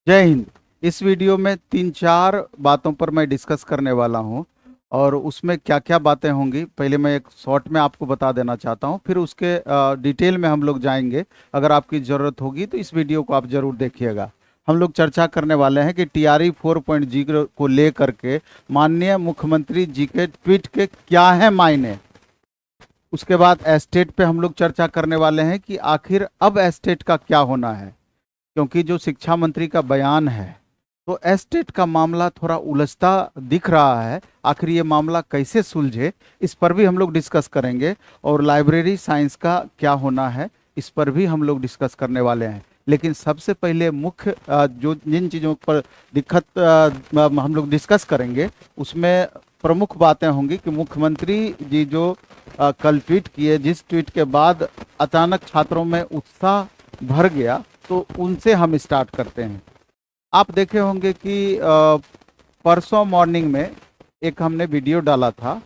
जय हिंद। इस वीडियो में 3-4 बातों पर मैं डिस्कस करने वाला हूं और उसमें क्या क्या बातें होंगी पहले मैं एक शॉर्ट में आपको बता देना चाहता हूं, फिर उसके डिटेल में हम लोग जाएंगे। अगर आपकी ज़रूरत होगी तो इस वीडियो को आप ज़रूर देखिएगा। हम लोग चर्चा करने वाले हैं कि टीआरई 4.0 को लेकर के माननीय मुख्यमंत्री जी के ट्वीट के क्या है मायने। उसके बाद एस्टेट पे हम लोग चर्चा करने वाले हैं कि आखिर अब एस्टेट का क्या होना है, क्योंकि जो शिक्षा मंत्री का बयान है तो एस्टेट का मामला थोड़ा उलझता दिख रहा है। आखिर ये मामला कैसे सुलझे, इस पर भी हम लोग डिस्कस करेंगे। और लाइब्रेरी साइंस का क्या होना है, इस पर भी हम लोग डिस्कस करने वाले हैं। लेकिन सबसे पहले मुख्य जो जिन चीज़ों पर दिक्कत हम लोग डिस्कस करेंगे उसमें प्रमुख बातें होंगी कि मुख्यमंत्री जी जो कल ट्वीट किए, जिस ट्वीट के बाद अचानक छात्रों में उत्साह भर गया, तो उनसे हम स्टार्ट करते हैं। आप देखे होंगे कि परसों मॉर्निंग में एक हमने वीडियो डाला था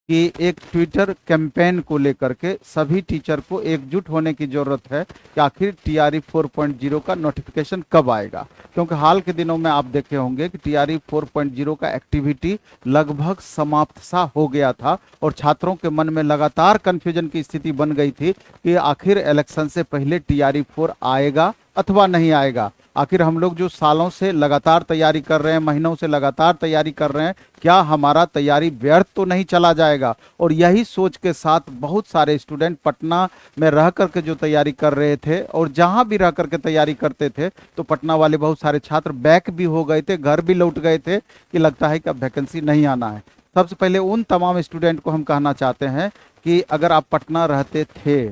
कि एक ट्विटर कैंपेन को लेकर के सभी टीचर को एकजुट होने की ज़रूरत है कि आखिर टीआरई 4.0 का नोटिफिकेशन कब आएगा। क्योंकि हाल के दिनों में आप देखे होंगे कि टीआरई 4.0 का एक्टिविटी लगभग समाप्त सा हो गया था और छात्रों के मन में लगातार कन्फ्यूजन की स्थिति बन गई थी कि आखिर इलेक्शन से पहले टीआरई 4 आएगा अथवा नहीं आएगा। आखिर हम लोग जो सालों से लगातार तैयारी कर रहे हैं, महीनों से लगातार तैयारी कर रहे हैं, क्या हमारा तैयारी व्यर्थ तो नहीं चला जाएगा। और यही सोच के साथ बहुत सारे स्टूडेंट पटना में रह करके जो तैयारी कर रहे थे और जहां भी रह करके तैयारी करते थे, तो पटना वाले बहुत सारे छात्र बैक भी हो गए थे, घर भी लौट गए थे कि लगता है कि अब वैकेंसी नहीं आना है। सबसे पहले उन तमाम स्टूडेंट को हम कहना चाहते हैं कि अगर आप पटना रहते थे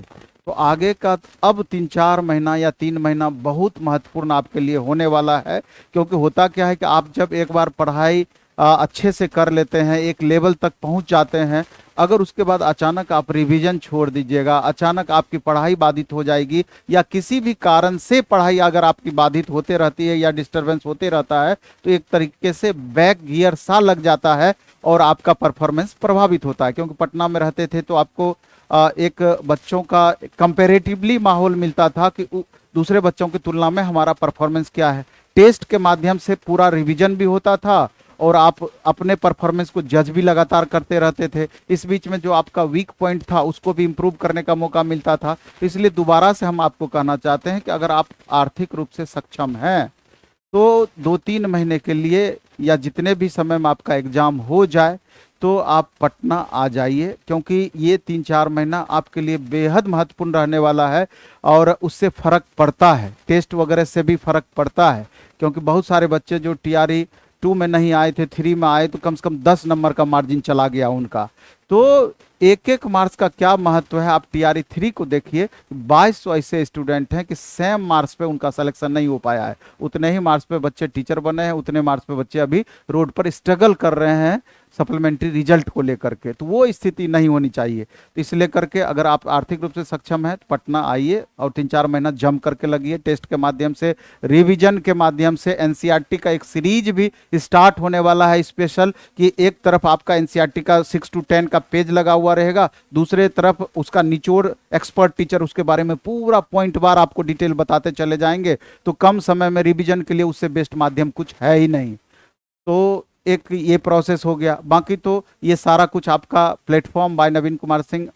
तो आगे का अब 3-4 महीना या 3 महीना बहुत महत्वपूर्ण आपके लिए होने वाला है। क्योंकि होता क्या है कि आप जब एक बार पढ़ाई अच्छे से कर लेते हैं, एक लेवल तक पहुंच जाते हैं, अगर उसके बाद अचानक आप रिवीजन छोड़ दीजिएगा, अचानक आपकी पढ़ाई बाधित हो जाएगी या किसी भी कारण से पढ़ाई अगर आपकी बाधित होते रहती है या डिस्टरबेंस होते रहता है, तो एक तरीके से बैक गियर सा लग जाता है और आपका परफॉर्मेंस प्रभावित होता है। क्योंकि पटना में रहते थे तो आपको एक बच्चों का कंपेरेटिवली माहौल मिलता था कि दूसरे बच्चों की तुलना में हमारा परफॉर्मेंस क्या है। टेस्ट के माध्यम से पूरा रिवीजन भी होता था और आप अपने परफॉर्मेंस को जज भी लगातार करते रहते थे। इस बीच में जो आपका वीक पॉइंट था उसको भी इम्प्रूव करने का मौका मिलता था। इसलिए दोबारा से हम आपको कहना चाहते हैं कि अगर आप आर्थिक रूप से सक्षम हैं तो 2-3 महीने के लिए या जितने भी समय में आपका एग्जाम हो जाए तो आप पटना आ जाइए, क्योंकि ये 3-4 महीना आपके लिए बेहद महत्वपूर्ण रहने वाला है और उससे फर्क पड़ता है, टेस्ट वगैरह से भी फर्क पड़ता है। क्योंकि बहुत सारे बच्चे जो टीआरई 2 में नहीं आए थे, 3 में आए तो कम से कम 10 नंबर का मार्जिन चला गया उनका। तो एक एक मार्क्स का क्या महत्व है, आप टीआरई 3 को देखिए। 2200 ऐसे स्टूडेंट हैं कि सेम मार्क्स पे उनका सिलेक्शन नहीं हो पाया है। उतने ही मार्क्स पे बच्चे टीचर बने हैं, उतने मार्क्स पे बच्चे अभी रोड पर स्ट्रगल कर रहे हैं सप्लीमेंट्री रिजल्ट को लेकर के। तो वो स्थिति नहीं होनी चाहिए। तो इसलिए करके अगर आप आर्थिक रूप से सक्षम हैं तो पटना आइए और 3-4 महीना जम करके लगिए। टेस्ट के माध्यम से, रिवीजन के माध्यम से, एनसीईआरटी का एक सीरीज भी स्टार्ट होने वाला है स्पेशल, कि एक तरफ आपका एनसीईआरटी का 6 to 10 का पेज लगा हुआ रहेगा, दूसरे तरफ उसका निचोड़ एक्सपर्ट टीचर उसके बारे में पूरा पॉइंट बार आपको डिटेल बताते चले जाएंगे। तो कम समय में रिवीजन के लिए उससे बेस्ट माध्यम कुछ है ही नहीं। तो एक ये प्रोसेस हो गया। बाकी तो ये सारा कुछ आपका प्लेटफॉर्म बाय नवीन कुमार सिंह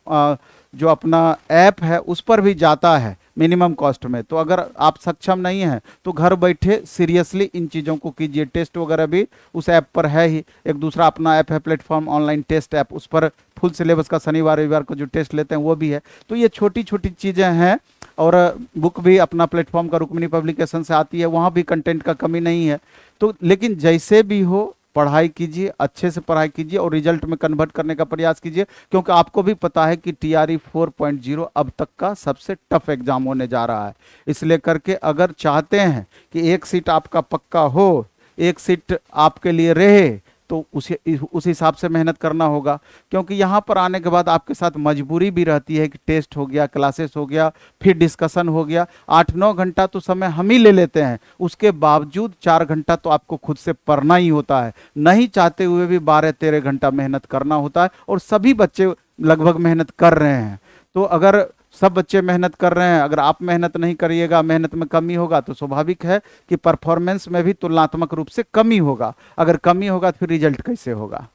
जो अपना ऐप है उस पर भी जाता है मिनिमम कॉस्ट में। तो अगर आप सक्षम नहीं हैं तो घर बैठे सीरियसली इन चीज़ों को कीजिए। टेस्ट वगैरह भी उस ऐप पर है ही। एक दूसरा अपना ऐप है प्लेटफॉर्म ऑनलाइन टेस्ट ऐप, उस पर फुल सिलेबस का शनिवार रविवार को जो टेस्ट लेते हैं वो भी है। तो ये छोटी छोटी चीज़ें हैं। और बुक भी अपना प्लेटफॉर्म का रुक्मिणी पब्लिकेशन से आती है, वहाँ भी कंटेंट का कमी नहीं है। तो लेकिन जैसे भी हो पढ़ाई कीजिए, अच्छे से पढ़ाई कीजिए और रिजल्ट में कन्वर्ट करने का प्रयास कीजिए। क्योंकि आपको भी पता है कि टीआरई 4.0 अब तक का सबसे टफ एग्जाम होने जा रहा है। इसलिए करके अगर चाहते हैं कि एक सीट आपका पक्का हो, एक सीट आपके लिए रहे, तो उस हिसाब से मेहनत करना होगा। क्योंकि यहाँ पर आने के बाद आपके साथ मजबूरी भी रहती है कि टेस्ट हो गया, क्लासेस हो गया, फिर डिस्कशन हो गया। 8-9 घंटा तो समय हम ही ले लेते हैं, उसके बावजूद 4 घंटा तो आपको खुद से पढ़ना ही होता है। नहीं चाहते हुए भी 12-13 घंटा मेहनत करना होता है और सभी बच्चे लगभग मेहनत कर रहे हैं। तो अगर सब बच्चे मेहनत कर रहे हैं, अगर आप मेहनत नहीं करिएगा, मेहनत में कमी होगा, तो स्वाभाविक है कि परफॉर्मेंस में भी तुलनात्मक रूप से कमी होगा। अगर कमी होगा तो फिर रिजल्ट कैसे होगा?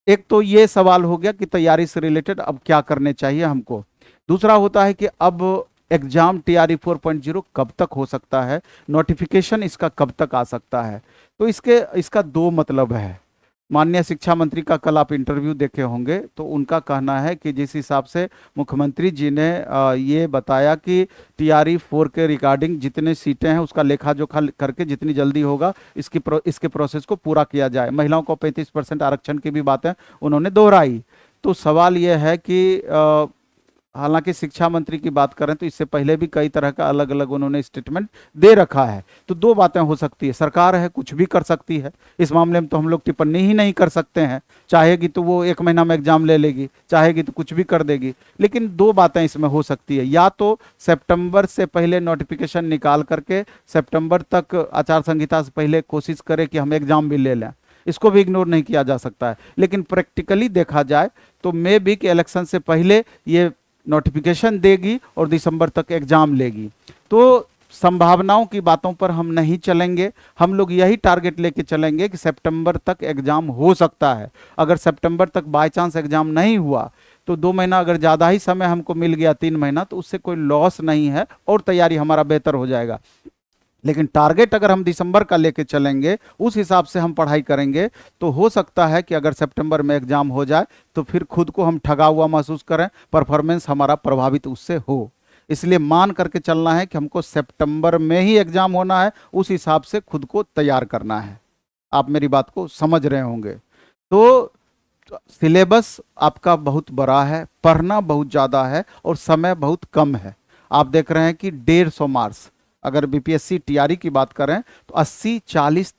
एक तो ये सवाल हो गया कि तैयारी से रिलेटेड अब क्या करने चाहिए हमको। दूसरा होता है कि अब एग्जाम टीआरई 4.0 कब तक हो सकता है, नोटिफिकेशन इसका कब तक आ सकता है। तो इसका दो मतलब है। माननीय शिक्षा मंत्री का कल आप इंटरव्यू देखे होंगे, तो उनका कहना है कि जिस हिसाब से मुख्यमंत्री जी ने ये बताया कि टीआरई 4 के रिगार्डिंग जितने सीटें हैं उसका लेखा जोखा करके जितनी जल्दी होगा इसके प्रोसेस को पूरा किया जाए। महिलाओं को 35% आरक्षण की भी बातें उन्होंने दोहराई। तो सवाल यह है कि हालांकि शिक्षा मंत्री की बात करें तो इससे पहले भी कई तरह का अलग अलग उन्होंने स्टेटमेंट दे रखा है। तो दो बातें हो सकती है, सरकार है कुछ भी कर सकती है, इस मामले में तो हम लोग टिप्पणी ही नहीं कर सकते हैं। चाहेगी तो वो 1 महीना में एग्जाम ले लेगी, चाहेगी तो कुछ भी कर देगी। लेकिन दो बातें इसमें हो सकती है, या तो सितंबर से पहले नोटिफिकेशन निकाल करके सितंबर तक आचार संहिता से पहले कोशिश करे कि हम एग्जाम भी ले लें, इसको भी इग्नोर नहीं किया जा सकता है। लेकिन प्रैक्टिकली देखा जाए तो मे बी कि इलेक्शन से पहले ये नोटिफिकेशन देगी और दिसंबर तक एग्जाम लेगी। तो संभावनाओं की बातों पर हम नहीं चलेंगे, हम लोग यही टारगेट लेके चलेंगे कि सितंबर तक एग्जाम हो सकता है। अगर सितंबर तक बाय चांस एग्जाम नहीं हुआ तो 2 महीना अगर ज़्यादा ही समय हमको मिल गया, 3 महीना, तो उससे कोई लॉस नहीं है और तैयारी हमारा बेहतर हो जाएगा। लेकिन टारगेट अगर हम दिसंबर का लेके चलेंगे, उस हिसाब से हम पढ़ाई करेंगे, तो हो सकता है कि अगर सितंबर में एग्जाम हो जाए तो फिर खुद को हम ठगा हुआ महसूस करें, परफॉर्मेंस हमारा प्रभावित उससे हो। इसलिए मान करके चलना है कि हमको सितंबर में ही एग्जाम होना है, उस हिसाब से खुद को तैयार करना है। आप मेरी बात को समझ रहे होंगे। तो सिलेबस आपका बहुत बड़ा है, पढ़ना बहुत ज़्यादा है और समय बहुत कम है। आप देख रहे हैं कि 150 मार्क्स, अगर बीपीएससी टीआरई की बात करें तो 80, 40,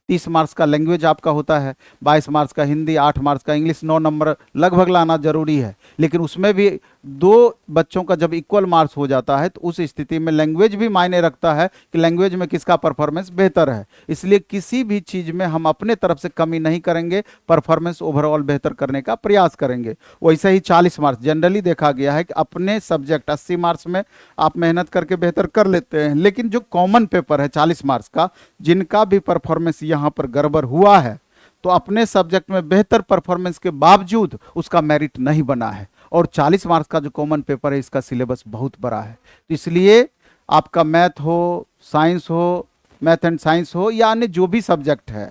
30 मार्क्स का लैंग्वेज आपका होता है, 22 मार्क्स का हिंदी, 8 मार्क्स का इंग्लिश, 9 नंबर लगभग लाना जरूरी है। लेकिन उसमें भी 2 बच्चों का जब इक्वल मार्क्स हो जाता है तो उस स्थिति में लैंग्वेज भी मायने रखता है कि लैंग्वेज में किसका परफॉर्मेंस बेहतर है। इसलिए किसी भी चीज़ में हम अपने तरफ से कमी नहीं करेंगे, परफॉर्मेंस ओवरऑल बेहतर करने का प्रयास करेंगे। वैसे ही 40 मार्क्स जनरली देखा गया है कि अपने सब्जेक्ट 80 मार्क्स में आप मेहनत करके बेहतर कर लेते हैं, लेकिन जो कॉमन पेपर है 40 मार्क्स का, जिनका भी परफॉर्मेंस यहाँ पर गड़बड़ हुआ है तो अपने सब्जेक्ट में बेहतर परफॉर्मेंस के बावजूद उसका मेरिट नहीं बना है। और 40 मार्क्स का जो कॉमन पेपर है इसका सिलेबस बहुत बड़ा है। तो इसलिए आपका मैथ हो, साइंस हो, मैथ एंड साइंस हो, या अन्य जो भी सब्जेक्ट है,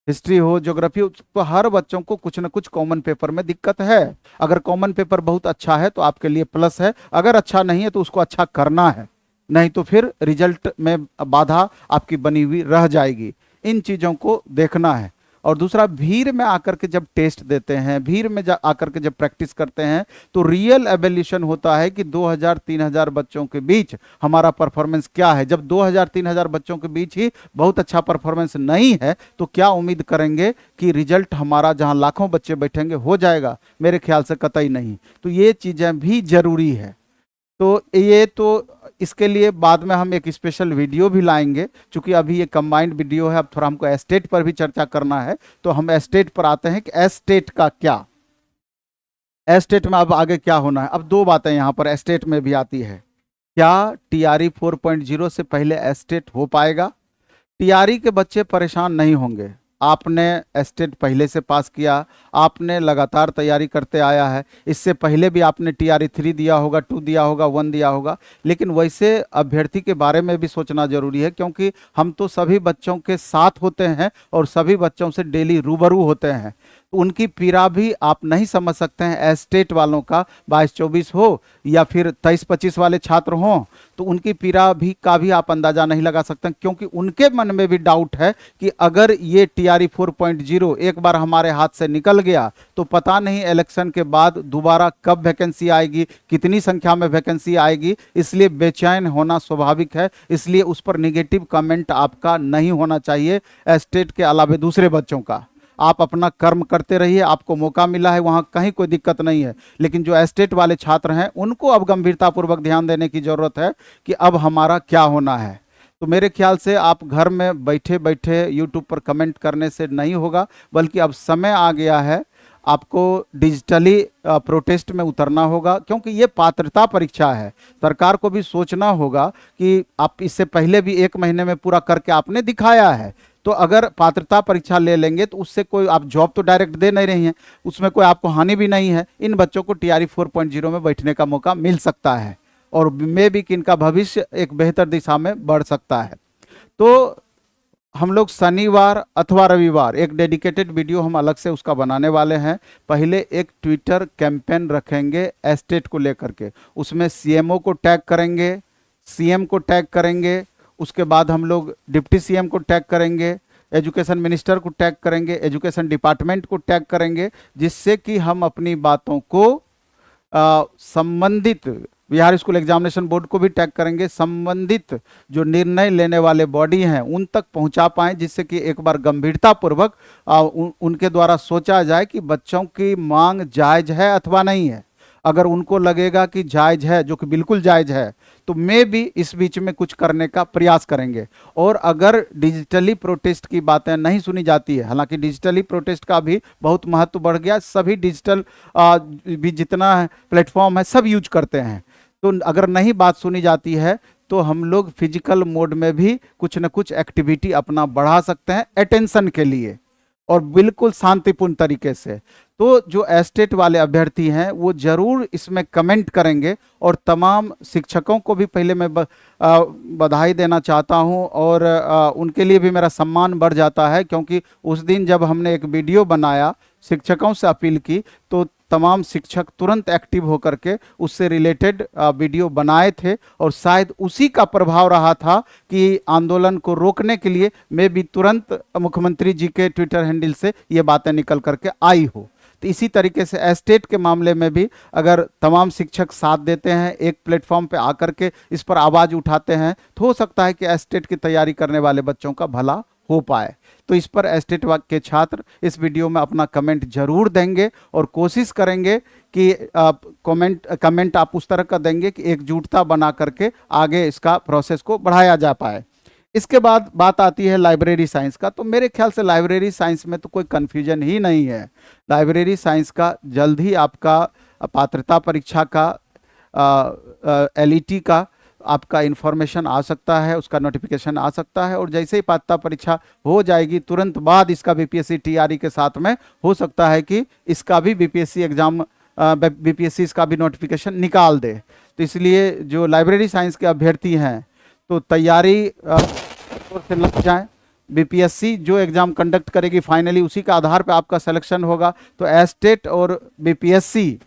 हिस्ट्री हो, ज्योग्राफी हो, तो हर बच्चों को कुछ ना कुछ कॉमन पेपर में दिक्कत है। अगर कॉमन पेपर बहुत अच्छा है तो आपके लिए प्लस है, अगर अच्छा नहीं है तो उसको अच्छा करना है, नहीं तो फिर रिजल्ट में बाधा आपकी बनी हुई रह जाएगी। इन चीज़ों को देखना है। और दूसरा, भीड़ में आकर के जब टेस्ट देते हैं, भीड़ में आकर के जब प्रैक्टिस करते हैं, तो रियल एवेल्यूशन होता है कि 2000-3000 बच्चों के बीच हमारा परफॉर्मेंस क्या है। जब 2000-3000 बच्चों के बीच ही बहुत अच्छा परफॉर्मेंस नहीं है तो क्या उम्मीद करेंगे कि रिजल्ट हमारा जहां लाखों बच्चे बैठेंगे हो जाएगा? मेरे ख्याल से कतई नहीं। तो ये चीज़ें भी जरूरी है। तो ये तो इसके लिए बाद में हम एक स्पेशल वीडियो भी लाएंगे, क्योंकि अभी ये कंबाइंड वीडियो है। अब थोड़ा हमको एस्टेट पर भी चर्चा करना है, तो हम एस्टेट पर आते हैं कि एस्टेट का क्या, एस्टेट में अब आगे क्या होना है। अब दो बातें यहाँ पर एस्टेट में भी आती है। क्या टीआरई 4.0 से पहले एस्टेट हो पाएगा? टीआरई के बच्चे परेशान नहीं होंगे। आपने एस्टेट पहले से पास किया, आपने लगातार तैयारी करते आया है, इससे पहले भी आपने टीआरई 3 दिया होगा, 2 दिया होगा, 1 दिया होगा। लेकिन वैसे अभ्यर्थी के बारे में भी सोचना जरूरी है, क्योंकि हम तो सभी बच्चों के साथ होते हैं और सभी बच्चों से डेली रूबरू होते हैं। तो उनकी पीड़ा भी आप नहीं समझ सकते हैं। एस्टेट वालों का 22-24 हो या फिर 23-25 वाले छात्र हों, तो उनकी पीड़ा भी का भी आप अंदाजा नहीं लगा सकते, क्योंकि उनके मन में भी डाउट है कि अगर ये टीआरई 4.0 एक बार हमारे हाथ से निकल गया तो पता नहीं इलेक्शन के बाद दोबारा कब वैकेंसी आएगी, कितनी संख्या में वैकेंसी आएगी। इसलिए बेचैन होना स्वाभाविक है। इसलिए उस पर निगेटिव कमेंट आपका नहीं होना चाहिए। एस्टेट के अलावा दूसरे बच्चों का आप अपना कर्म करते रहिए, आपको मौका मिला है, वहाँ कहीं कोई दिक्कत नहीं है। लेकिन जो एस्टेट वाले छात्र हैं उनको अब गंभीरतापूर्वक ध्यान देने की ज़रूरत है कि अब हमारा क्या होना है। तो मेरे ख्याल से आप घर में बैठे बैठे यूट्यूब पर कमेंट करने से नहीं होगा, बल्कि अब समय आ गया है आपको डिजिटली प्रोटेस्ट में उतरना होगा, क्योंकि ये पात्रता परीक्षा है। सरकार को भी सोचना होगा कि आप इससे पहले भी 1 महीने में पूरा करके आपने दिखाया है, तो अगर पात्रता परीक्षा ले लेंगे तो उससे कोई आप जॉब तो डायरेक्ट दे नहीं रही हैं, उसमें कोई आपको हानि भी नहीं है। इन बच्चों को टीआरई 4.0 में बैठने का मौका मिल सकता है और मे भी कि इनका भविष्य एक बेहतर दिशा में बढ़ सकता है। तो हम लोग शनिवार अथवा रविवार एक डेडिकेटेड वीडियो हम अलग से उसका बनाने वाले हैं। पहले एक ट्विटर कैंपेन रखेंगे एस्टेट को लेकर के, उसमें सीएमओ को टैग करेंगे, सीएम को टैग करेंगे, उसके बाद हम लोग डिप्टी सीएम को टैग करेंगे, एजुकेशन मिनिस्टर को टैग करेंगे, एजुकेशन डिपार्टमेंट को टैग करेंगे, जिससे कि हम अपनी बातों को संबंधित बिहार स्कूल एग्जामिनेशन बोर्ड को भी टैग करेंगे, संबंधित जो निर्णय लेने वाले बॉडी हैं उन तक पहुंचा पाएं, जिससे कि एक बार गंभीरतापूर्वक उनके द्वारा सोचा जाए कि बच्चों की मांग जायज है अथवा नहीं है। अगर उनको लगेगा कि जायज है, जो कि बिल्कुल जायज है, तो मैं भी इस बीच में कुछ करने का प्रयास करेंगे। और अगर डिजिटली प्रोटेस्ट की बातें नहीं सुनी जाती है, हालांकि डिजिटली प्रोटेस्ट का भी बहुत महत्व बढ़ गया, सभी डिजिटल भी जितना प्लेटफॉर्म है सब यूज करते हैं, तो अगर नहीं बात सुनी जाती है तो हम लोग फिजिकल मोड में भी कुछ न कुछ एक्टिविटी अपना बढ़ा सकते हैं अटेंशन के लिए, और बिल्कुल शांतिपूर्ण तरीके से। तो जो एस्टेट वाले अभ्यर्थी हैं वो जरूर इसमें कमेंट करेंगे, और तमाम शिक्षकों को भी पहले मैं बधाई देना चाहता हूं, और उनके लिए भी मेरा सम्मान बढ़ जाता है, क्योंकि उस दिन जब हमने एक वीडियो बनाया, शिक्षकों से अपील की, तो तमाम शिक्षक तुरंत एक्टिव होकर के उससे रिलेटेड वीडियो बनाए थे, और शायद उसी का प्रभाव रहा था कि आंदोलन को रोकने के लिए मैं भी तुरंत मुख्यमंत्री जी के ट्विटर हैंडल से ये बातें निकल करके आई हो। तो इसी तरीके से एस्टेट के मामले में भी अगर तमाम शिक्षक साथ देते हैं, एक प्लेटफॉर्म पे आकर के इस पर आवाज़ उठाते हैं, तो हो सकता है कि एस्टेट की तैयारी करने वाले बच्चों का भला हो पाए। तो इस पर एस्टेट के छात्र इस वीडियो में अपना कमेंट जरूर देंगे, और कोशिश करेंगे कि कमेंट आप उस तरह का देंगे कि एकजुटता बना करके आगे इसका प्रोसेस को बढ़ाया जा पाए। इसके बाद बात आती है लाइब्रेरी साइंस का। तो मेरे ख्याल से लाइब्रेरी साइंस में तो कोई कन्फ्यूजन ही नहीं है। लाइब्रेरी साइंस का जल्द ही आपका पात्रता परीक्षा का एलईटी का आपका इन्फॉर्मेशन आ सकता है, उसका नोटिफिकेशन आ सकता है, और जैसे ही पात्रता परीक्षा हो जाएगी तुरंत बाद इसका बीपीएससी टीआरई के साथ में हो सकता है कि इसका भी बीपीएससी एग्जाम बीपीएससी इसका भी नोटिफिकेशन निकाल दे। तो इसलिए जो लाइब्रेरी साइंस के अभ्यर्थी हैं तो तैयारी से लग जाएं। बीपीएससी जो एग्जाम कंडक्ट करेगी फाइनली उसी का आधार पर आपका सिलेक्शन होगा। तो एस्टेट और बीपीएससी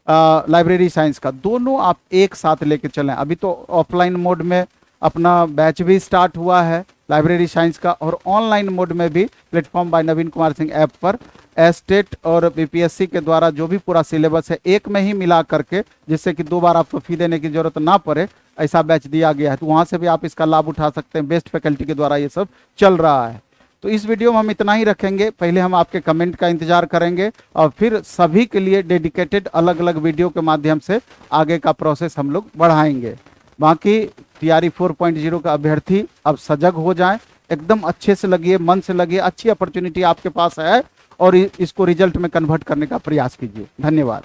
लाइब्रेरी साइंस का दोनों आप एक साथ लेके चलें। अभी तो ऑफलाइन मोड में अपना बैच भी स्टार्ट हुआ है लाइब्रेरी साइंस का, और ऑनलाइन मोड में भी प्लेटफॉर्म बाय नवीन कुमार सिंह ऐप पर एस्टेट और बीपीएससी के द्वारा जो भी पूरा सिलेबस है एक में ही मिला करके, जिससे कि 2 बार आपको फी देने की जरूरत ना पड़े, ऐसा बैच दिया गया है। तो वहाँ से भी आप इसका लाभ उठा सकते हैं। बेस्ट फैकल्टी के द्वारा ये सब चल रहा है। तो इस वीडियो में हम इतना ही रखेंगे। पहले हम आपके कमेंट का इंतजार करेंगे, और फिर सभी के लिए डेडिकेटेड अलग अलग वीडियो के माध्यम से आगे का प्रोसेस हम लोग बढ़ाएंगे। बाकी टीआरई 4.0 का अभ्यर्थी अब सजग हो जाएं, एकदम अच्छे से लगिए, मन से लगिए। अच्छी अपॉर्चुनिटी आपके पास है, और इसको रिजल्ट में कन्वर्ट करने का प्रयास कीजिए। धन्यवाद।